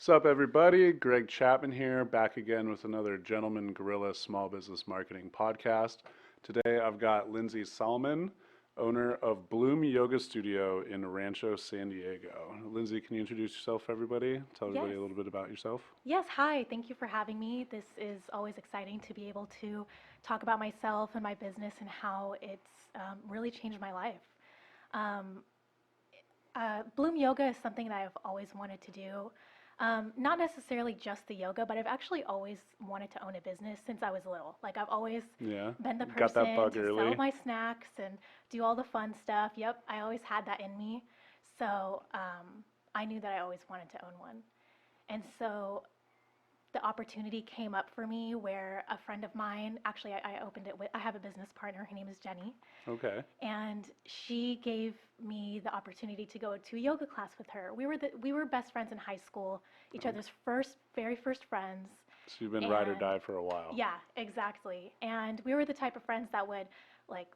What's up, everybody? Greg Chapman here, back again with another Gentleman Gorilla Small Business Marketing podcast. Today I've got Lindsey Salman, owner of Bloom Yoga Studio in Rancho, San Diego. Lindsey, can you introduce yourself, everybody? Tell everybody Yes. a little bit about yourself. Yes. Hi. Thank you for having me. This is always exciting to be able to talk about myself and my business and how it's really changed my life. Um, Bloom Yoga is something that I've always wanted to do. Not necessarily just the yoga, but I've actually always wanted to own a business since I was little. Like, I've always Yeah, been the got that person bug to sell early. my snacks and do all the fun stuff. Yep, I always had that in me. So I knew that I always wanted to own one. And so the opportunity came up for me where a friend of mine, actually, I opened it with, I have a business partner. Her name is Jenny. Okay. And she gave me the opportunity to go to a yoga class with her. We were best friends in high school, each Okay. other's very first friends. So you've been ride or And die for a while. yeah, exactly. And we were the type of friends that would like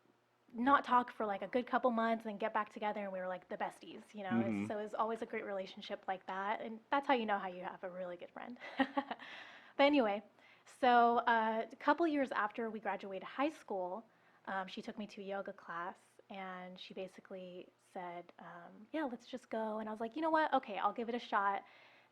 not talk for like a good couple months and get back together, and we were like the besties, you know. Mm-hmm. So it was always a great relationship like that, and that's how you know how you have a really good friend. But anyway, so a couple years after we graduated high school, she took me to a yoga class, and she basically said, "Yeah, let's just go." And I was like, "You know what? Okay, I'll give it a shot.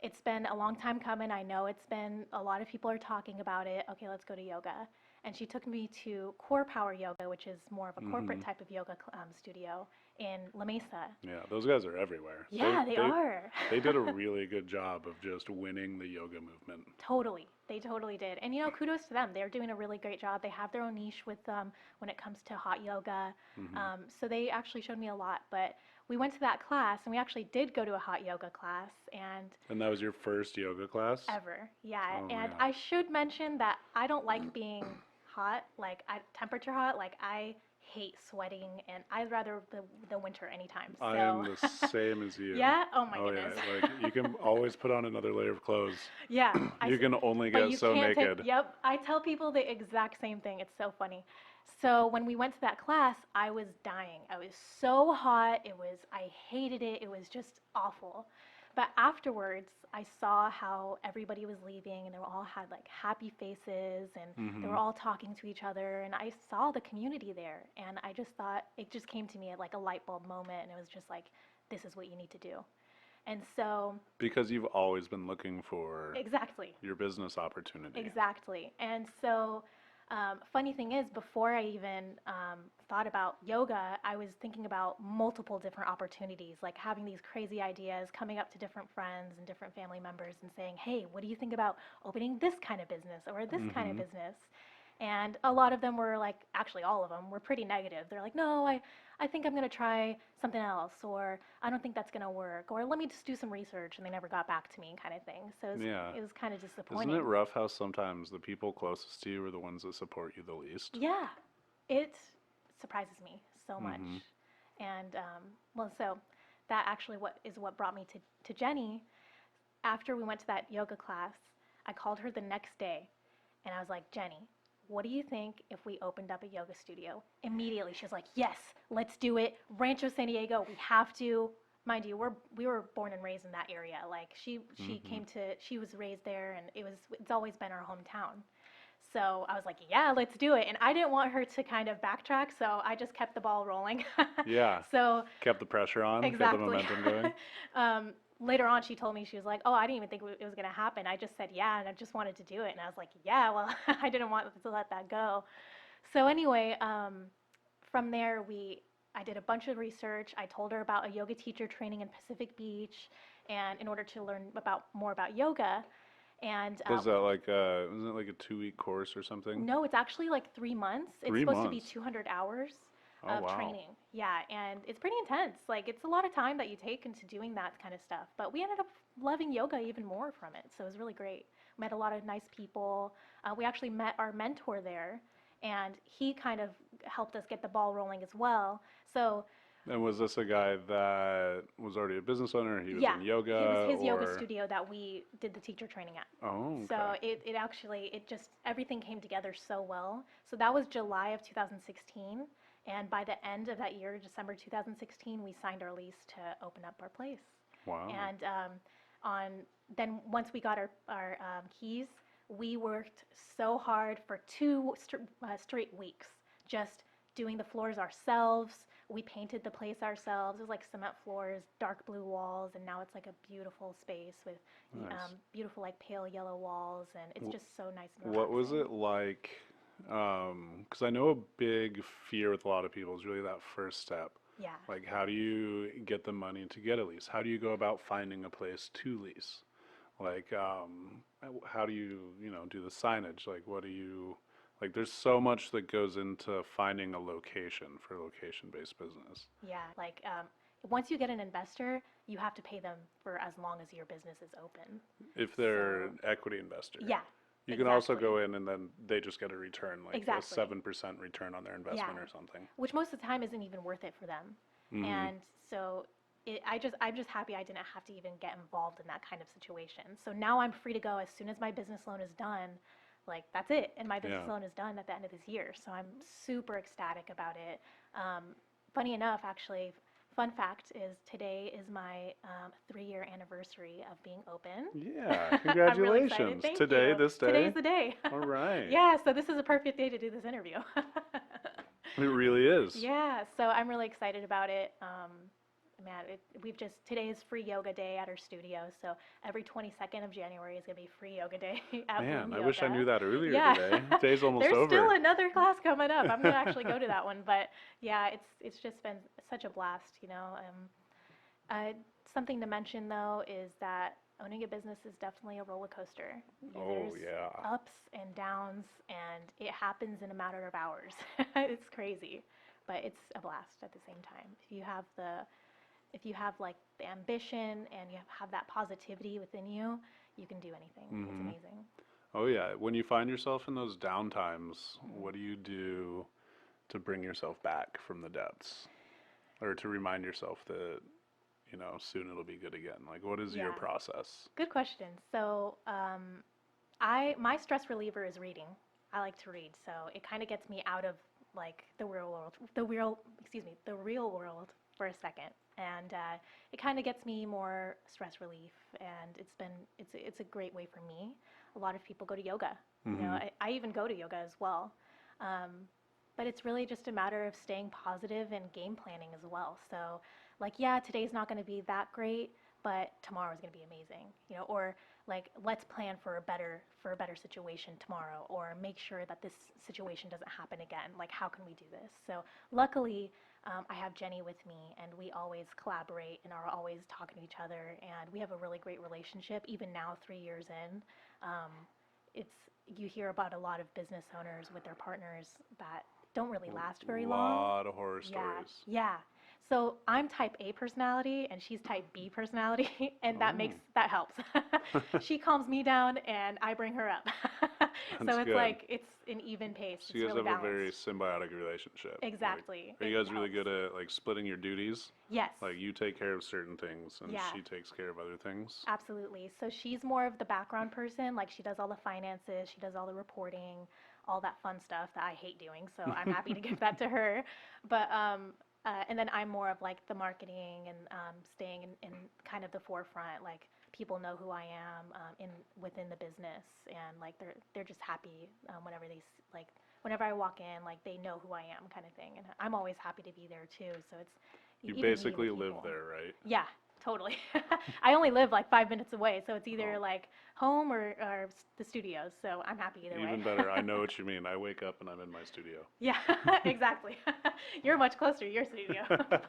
It's been a long time coming. I know it's been a lot of people are talking about it. Okay, let's go to yoga." And she took me to Core Power Yoga, which is more of a Mm-hmm. corporate type of yoga studio in La Mesa. Yeah, those guys are everywhere. They Yeah, they they are. they did a really good job of just winning the yoga movement. Totally. They totally did. And kudos to them. They're doing a really great job. They have their own niche with when it comes to hot yoga. Mm-hmm. So they actually showed me a lot. But we went to that class, and we actually did go to a hot yoga class, and And that was your first yoga class? ever. Yeah. Oh And yeah. I should mention that I don't like being hot, like temperature hot. Like, I hate sweating, and I'd rather the winter anytime. I am So the same as you. yeah. Oh my Oh yeah, goodness. like you can always put on another layer of clothes. Yeah. You can only But get you so can't take, naked. yep, I tell people the exact same thing. It's so funny. So when we went to that class, I was dying. I was so hot. I hated it. It was just awful. But afterwards, I saw how everybody was leaving, and they all had like happy faces, and they were Hmm. all talking to each other, and I saw the community there, and I just thought, it just came to me at like a light bulb moment, and it was just like, this is what you need to do. And so, Because you've always been looking for exactly. your business opportunity. Exactly. And so, funny thing is, before I even thought about yoga, I was thinking about multiple different opportunities, like having these crazy ideas, coming up to different friends and different family members and saying, hey, what do you think about opening this kind of business or this kind of Hmm. business? And a lot of them were like, actually, all of them were pretty negative. They're like, no, I think I'm going to try something else, or I don't think that's going to work, or let me just do some research. And they never got back to me, kind of thing. So Yeah. it was kind of Isn't it disappointing. rough how sometimes the people closest to you are the ones that support you the least? Yeah, it surprises me so much. Hmm. And well, so that actually what brought me to Jenny. After we went to that yoga class, I called her the next day, and I was like, Jenny, what do you think if we opened up a yoga studio? Immediately, she was like, yes, let's do it. Rancho San Diego, we have to. Mind you, we were born and raised in that area. Like, Hmm. she was raised there, and it's always been our hometown. So I was like, yeah, let's do it. And I didn't want her to kind of backtrack, so I just kept the ball rolling. Yeah. So Kept the pressure on, kept the exactly. momentum going. Later on, she told me, she was like, oh, I didn't even think it was going to happen. I just said yeah, and I just wanted to do it. And I was like, yeah, well, I didn't want to let that go. So anyway, from there, I did a bunch of research. I told her about a yoga teacher training in Pacific Beach, and in order to learn more about yoga. And Was that like wasn't it like a 2 week course or something? no, it's actually like 3 months. It's Three supposed to be months. 200 hours Oh of wow. training. Yeah, and it's pretty intense. Like, it's a lot of time that you take into doing that kind of stuff. But we ended up loving yoga even more from it. So it was really great. Met a lot of nice people. We actually met our mentor there, and he kind of helped us get the ball rolling as well. So And was this a guy that was already a business owner? He was yeah, in it was yoga his yoga or? studio that we did the teacher training at. Oh, okay. So it actually, it just, everything came together so well. So that was July of 2016. And by the end of that year, December 2016, we signed our lease to open up our place. Wow. And on, then once we got our keys, we worked so hard for straight weeks, just doing the floors ourselves. We painted the place ourselves. It was like cement floors, dark blue walls, and now it's like a beautiful space with Nice. beautiful like pale yellow walls, and it's W- just so nice and What was relaxing. it like? Because I know a big fear with a lot of people is really that first step. Yeah. Like, how do you get the money to get a lease? How do you go about finding a place to lease? Like, how do you, do the signage? Like, what do you, like, there's so much that goes into finding a location for a location-based business. Yeah, like once you get an investor, you have to pay them for as long as your business is open. If they're So, an equity investor, yeah, you can also exactly. go in and then they just get a return, like a Exactly. 7% return on their Yeah. investment or something. Which most of the time isn't even worth it for them. Hmm. And so I'm just happy I didn't have to even get involved in that kind of situation. So now I'm free to go as soon as my business loan is done. Like that's it, and my business Yeah. loan is done at the end of this year. So I'm super ecstatic about it. Um, Funny enough, actually, fun fact is today is my 3-year anniversary of being open. Yeah. I'm really excited. Congratulations. Thank Today, you. this day. Today's the day. All right. Yeah, so this is a perfect day to do this interview. It really is. Yeah, so I'm really excited about it. Man, today is free yoga day at our studio, so every 22nd of January is gonna be free yoga day at Man, Bloom I wish I Yoga. knew that earlier Yeah, today. Day's almost there's still over. another class coming up. I'm gonna actually go to that one, but yeah, it's just been such a blast, you know. Uh, Something to mention though is that owning a business is definitely a roller coaster. Oh, There's yeah. ups and downs, and it happens in a matter of hours. It's crazy, but it's a blast at the same time. If you have like the ambition and you have that positivity within you, you can do anything. It's Hmm. amazing. Oh, yeah. When you find yourself in those downtimes, Mhm. what do you do to bring yourself back from the depths? Or to remind yourself that, soon it'll be good again? Like, what is your Yeah, process? good question. So, I my stress reliever is reading. I like to read, so it kind of gets me out of like the real world for a second, and it kind of gets me more stress relief. And it's a great way for me. A lot of people go to yoga. You know, Hmm. I even go to yoga as well. Um, but it's really just a matter of staying positive and game planning as well. So, like, yeah, today's not going to be that great, but tomorrow's going to be amazing. You know, or like let's plan for a better situation tomorrow, or make sure that this situation doesn't happen again. Like how can we do this? So luckily I have Jenny with me, and we always collaborate and are always talking to each other, and we have a really great relationship even now 3 years in. um, it's You hear about a lot of business owners with their partners that don't really last very long. Lot of horror Yeah, stories. yeah. So I'm type A personality and she's type B personality, and Oh, that helps. She calms me down and I bring her up. that's So it's good. like it's an even pace. So It's you guys really have a very balanced. symbiotic relationship. Like, Exactly. are It you guys really helps. good at like splitting your duties? Yes. Like you take care of certain things and Yeah. she takes care of other things? Absolutely. So she's more of the background person. Like she does all the finances, she does all the reporting, all that fun stuff that I hate doing. So I'm happy to give that to her. But and then I'm more of like the marketing and staying in kind of the forefront. Like people know who I am in within the business, and like they're just happy whenever like whenever I walk in, like they know who I am, kind of thing. And I'm always happy to be there too. So it's You even meeting the basically live people. there, right? Yeah, totally. I only live like 5 minutes away, so it's either Oh, like home or the studios. So I'm happy either way. even better. I know what you mean. I wake up and I'm in my studio. Yeah, exactly. You're much closer to your studio,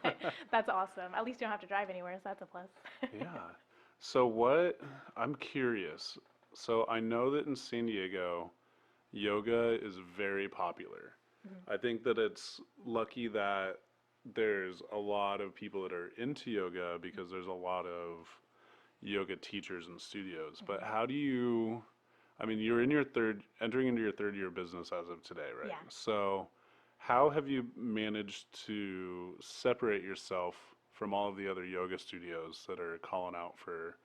but that's awesome. At least you don't have to drive anywhere, so that's a plus. Yeah. So what, I'm curious. So I know that in San Diego, yoga is very popular. Mhm. I think that it's lucky that there's a lot of people that are into yoga because there's a lot of yoga teachers and studios. But Mhm. how do you, I mean, you're in your entering into your third year business as of today, right? Yeah. So how have you managed to separate yourself from all of the other yoga studios that are calling out for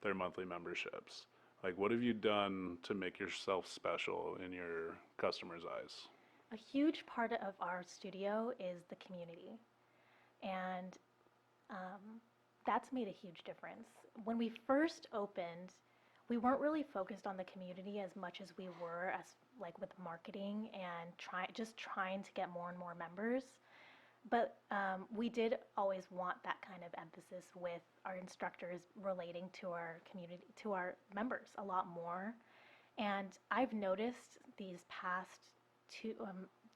their monthly memberships? Like, what have you done to make yourself special in your customers' eyes? A huge part of our studio is the community, and um, that's made a huge difference. When we first opened, we weren't really focused on the community as much as we were as like with marketing and trying to get more and more members. But we did always want that kind of emphasis with our instructors relating to our community, to our members a lot more. And I've noticed two,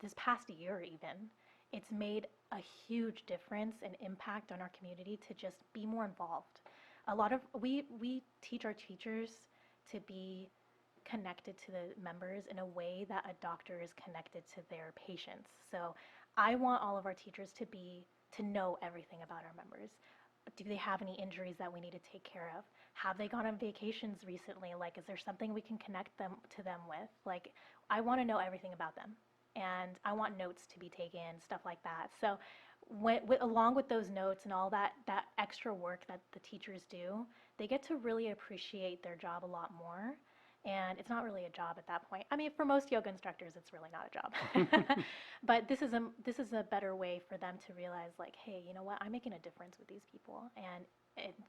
this past year even, it's made a huge difference and impact on our community to just be more involved. A lot of we teach our teachers to be connected to the members in a way that a doctor is connected to their patients. So I want all of our teachers to know everything about our members. Do they have any injuries that we need to take care of? Have they gone on vacations recently? Like, is there something we can connect them to them with? Like, I want to know everything about them, and I want notes to be taken, stuff like that. So, along with those notes and all that extra work that the teachers do, they get to really appreciate their job a lot more. And it's not really a job at that point. I mean, for most yoga instructors, it's really not a job. But this is a better way for them to realize, like, hey, you know what? I'm making a difference with these people, and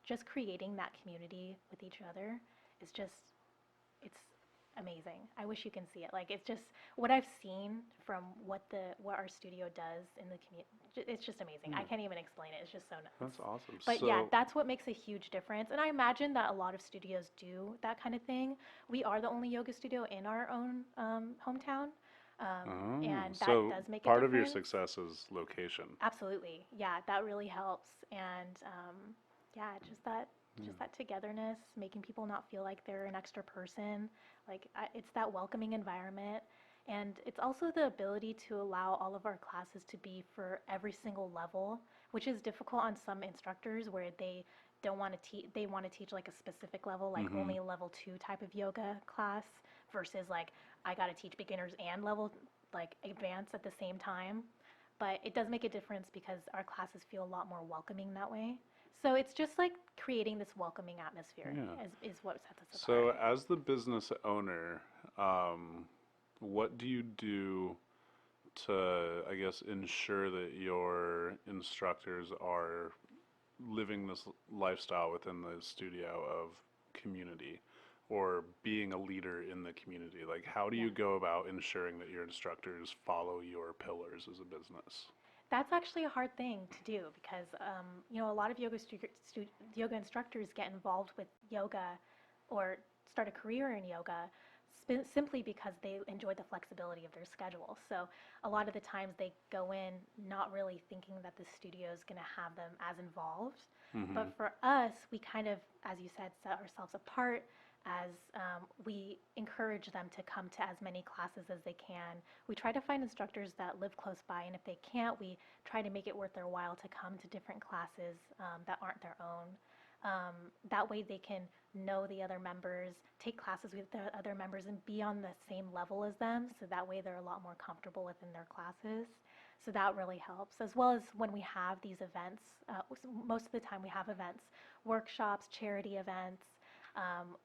just creating that community with each other is just, it's amazing. I wish you can see it. Like, it's just what I've seen from what our studio does in the community. It's just amazing. I can't even explain it. It's just so nice. That's awesome. But yeah, that's what makes a huge difference. And I imagine that a lot of studios do that kind of thing. We are the only yoga studio in our own hometown. And that so does make a part of your difference. success is location. Absolutely. Yeah, that really helps. And yeah, just that togetherness, making people not feel like they're an extra person. Like, it's that welcoming environment. And it's also the ability to allow all of our classes to be for every single level, which is difficult on some instructors where they don't want to teach, they want to teach like a specific level, like only a level 2 type of yoga class versus like, I got to teach beginners and level, like advanced at the same time. But it does make a difference because our classes feel a lot more welcoming that way. So it's just like creating this welcoming atmosphere Yeah. is what sets us So apart. as the business owner, what do you do to, I guess, ensure that your instructors are living this lifestyle within the studio of community or being a leader in the community? Like, how do Yeah. you go about ensuring that your instructors follow your pillars as a business? That's actually a hard thing to do because, a lot of yoga instructors get involved with yoga or start a career in yoga simply because they enjoy the flexibility of their schedule. So a lot of the times they go in not really thinking that the studio is going to have them as involved. Mm-hmm. But for us, we kind of, as you said, set ourselves apart as we encourage them to come to as many classes as they can. We try to find instructors that live close by, and if they can't, we try to make it worth their while to come to different classes that aren't their own. That way they can know the other members, take classes with the other members, and be on the same level as them, so that way they're a lot more comfortable within their classes. So that really helps, as well as when we have these events. Most of the time we have events, workshops, charity events.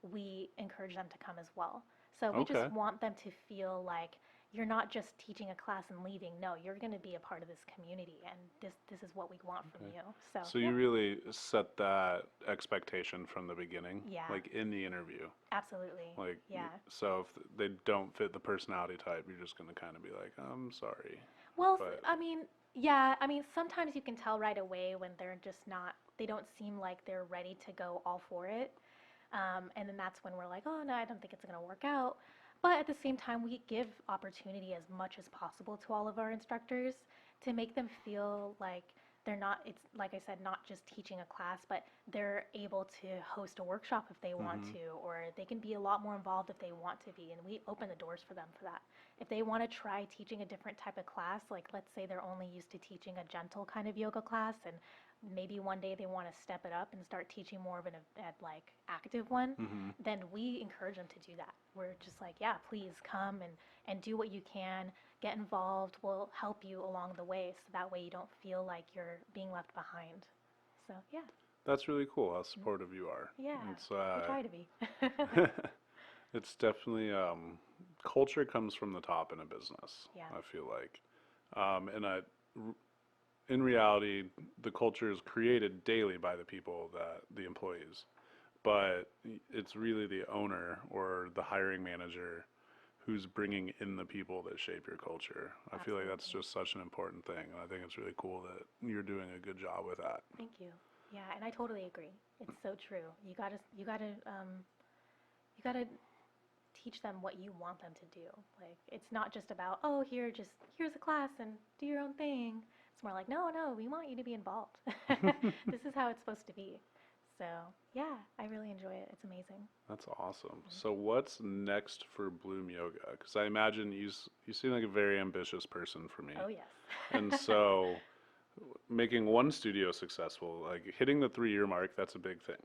We encourage them to come as well. So we just Okay. want them to feel like you're not just teaching a class and leaving. No, you're going to be a part of this community, and this is what we want from Okay. you. So So yeah, you really set that expectation from the beginning, yeah, like in the interview. absolutely, Like, yeah. so if they don't fit the personality type, you're just gonna kind of be like, I'm sorry, Well, but I mean, yeah, I mean, sometimes you can tell right away when they're just not, they don't seem like they're ready to go all for it. And then that's when we're like, oh, no, I don't think it's going to work out. But at the same time, we give opportunity as much as possible to all of our instructors to make them feel like they're not, it's like I said, not just teaching a class, but they're able to host a workshop if they want mm-hmm. to, or they can be a lot more involved if they want to be. And we open the doors for them for that. If they want to try teaching a different type of class, like let's say they're only used to teaching a gentle kind of yoga class, and maybe one day they want to step it up and start teaching more of an like active one, Mm-hmm. then we encourage them to do that. We're just like, yeah, please come and do what you can, get involved. We'll help you along the way, so that way you don't feel like you're being left behind. So yeah. That's really cool how supportive you are. Yeah, It's we try to be. it's definitely culture comes from the top in a business. Yeah. I feel like, and in reality, the culture is created daily by the people that the employees, but it's really the owner or the hiring manager who's bringing in the people that shape your culture. I feel like that's Absolutely. just such an important thing, and I think it's really cool that you're doing a good job with that. Thank you. Yeah, and I totally agree. It's so true. You gotta teach them what you want them to do. Like, it's not just about, oh, here's a class and do your own thing. It's more like, no, no, we want you to be involved. This is how it's supposed to be. So, yeah, I really enjoy it. It's amazing. That's awesome. So what's next for Bloom Yoga? Because I imagine you seem like a very ambitious person for me. Oh, yes. And so making one studio successful, like hitting the 3 year mark, that's a big thing.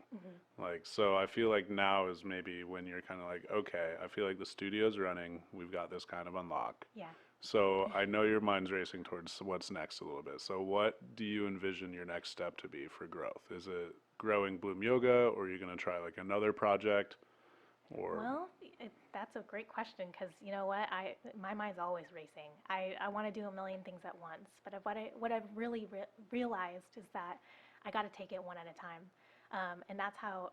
Like, so I feel like now is maybe when you're kind of like, okay, I feel like the studio's running, we've got this kind of unlock. Yeah. So I know your mind's racing towards what's next a little bit. So what do you envision your next step to be for growth? Is it growing Bloom Yoga, or are you going to try like another project, or? Well, that's a great question because you know what? My mind's always racing. I want to do a million things at once, but what I've really realized is that I got to take it one at a time, and that's how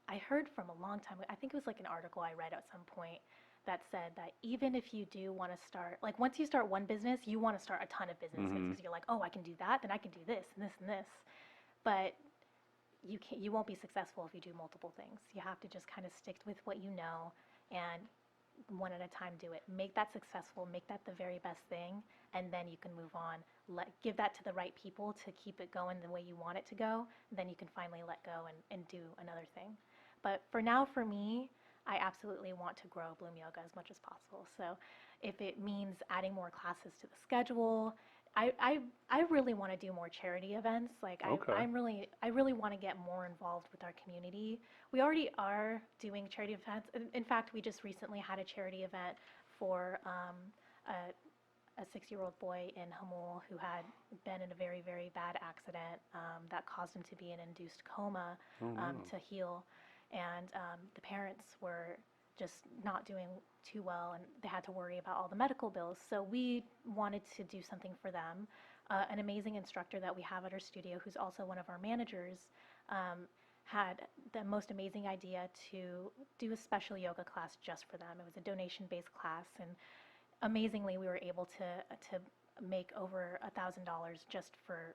I heard from a long time. I think it was like an article I read at some point that said that even if you do want to start, like once you start one business, you want to start a ton of businesses Mm-hmm. because you're like, oh, I can do that, then I can do this and this and this, but you won't be successful if you do multiple things. You have to just kind of stick with what you know and one at a time do it. Make that successful, make that the very best thing, and then you can move on. Give that to the right people to keep it going the way you want it to go, and then you can finally let go and do another thing. But for now, for me, I absolutely want to grow Bloom Yoga as much as possible. So if it means adding more classes to the schedule, I really want to do more charity events. Like Okay. I really want to get more involved with our community. We already are doing charity events. In fact, we just recently had a charity event for a 6-year-old boy in Hamul who had been in a very, very bad accident that caused him to be in induced coma Oh wow. to heal. And the parents were just not doing too well and they had to worry about all the medical bills. So we wanted to do something for them. An amazing instructor that we have at our studio, who's also one of our managers, had the most amazing idea to do a special yoga class just for them. It was a donation-based class, and amazingly, we were able to make over $1,000 just for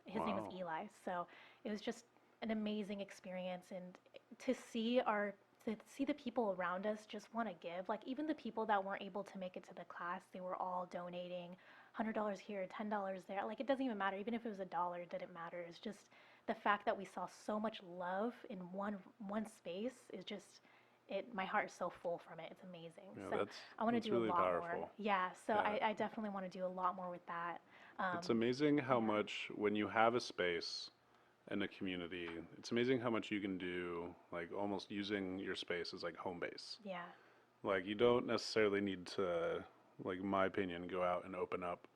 his name was Wow. Eli. So it was just an amazing experience, and to see our to see the people around us just want to give. Like even the people that weren't able to make it to the class, they were all donating $100 here, $10 there. Like it doesn't even matter. Even if it was $1, it didn't matter. It's just the fact that we saw so much love in one space is just it. My heart is so full from it. It's amazing. Yeah, So I want to that's do a really lot more. powerful. Yeah. So Yeah. I definitely want to do a lot more with that. It's Um, amazing how yeah. much when you have a space in a community, it's amazing how much you can do, like almost using your space as like home base. Yeah. Like you don't necessarily need to, like in my opinion, go out and open up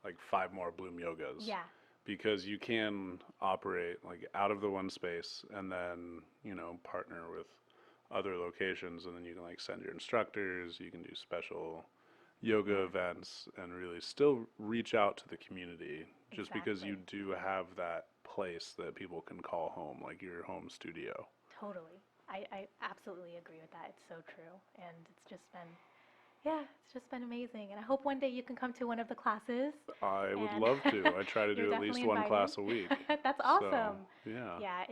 like 5 more Bloom Yogas, Yeah. because you can operate like out of the one space and then, partner with other locations, and then you can like send your instructors, you can do special yoga Yeah. events and really still reach out to the community just because you Exactly. do have that place that people can call home, like your home studio. Totally. I absolutely agree with that. It's so true. And yeah, it's just been amazing. And I hope one day you can come to one of the classes I would and love to. I try to you're do at least definitely one invited. class a week. That's So, awesome. yeah. Yeah,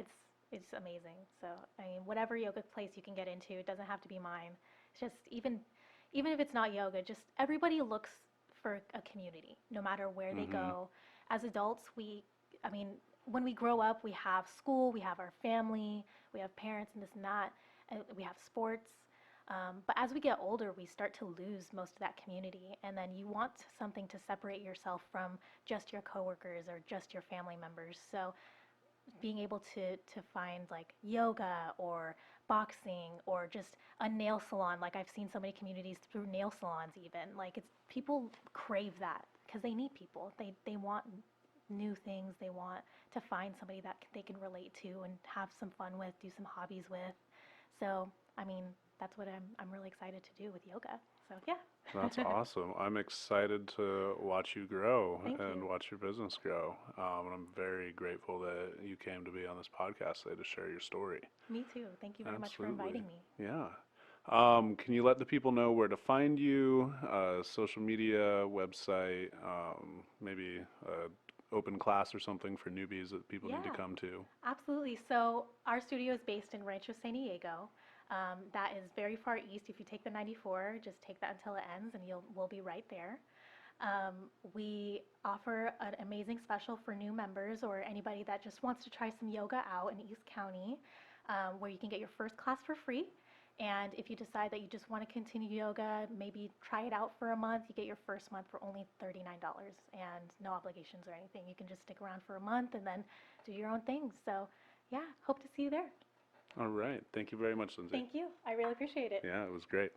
it's amazing. So, I mean, whatever yoga place you can get into, it doesn't have to be mine. It's just even if it's not yoga, just everybody looks for a community, no matter where they Mhm. go. As adults, I mean, when we grow up, we have school, we have our family, we have parents and this and that, and we have sports. But as we get older, we start to lose most of that community, and then you want something to separate yourself from just your coworkers or just your family members. So being able to find like yoga or boxing or just a nail salon, like I've seen so many communities through nail salons even, like it's people crave that because they need people. They want new things. They want to find somebody that they can relate to and have some fun with, do some hobbies with. So, I mean, that's what I'm really excited to do with yoga. So yeah. That's awesome. I'm excited to watch you grow Thank and you. watch your business grow. And I'm very grateful that you came to be on this podcast today to share your story. Me too. Thank you very much for Absolutely. inviting me. Yeah. Can you let the people know where to find you, social media, website, maybe open class or something for newbies that people need to Yeah, come to? absolutely. So our studio is based in Rancho San Diego. That is very far east. If you take the 94, just take that until it ends, and we'll be right there. We offer an amazing special for new members or anybody that just wants to try some yoga out in East County, where you can get your first class for free. And if you decide that you just want to continue yoga, maybe try it out for a month, you get your first month for only $39 and no obligations or anything. You can just stick around for a month and then do your own thing. So, yeah, hope to see you there. All right. Thank you very much, Lindsay. Thank you. I really appreciate it. Yeah, it was great.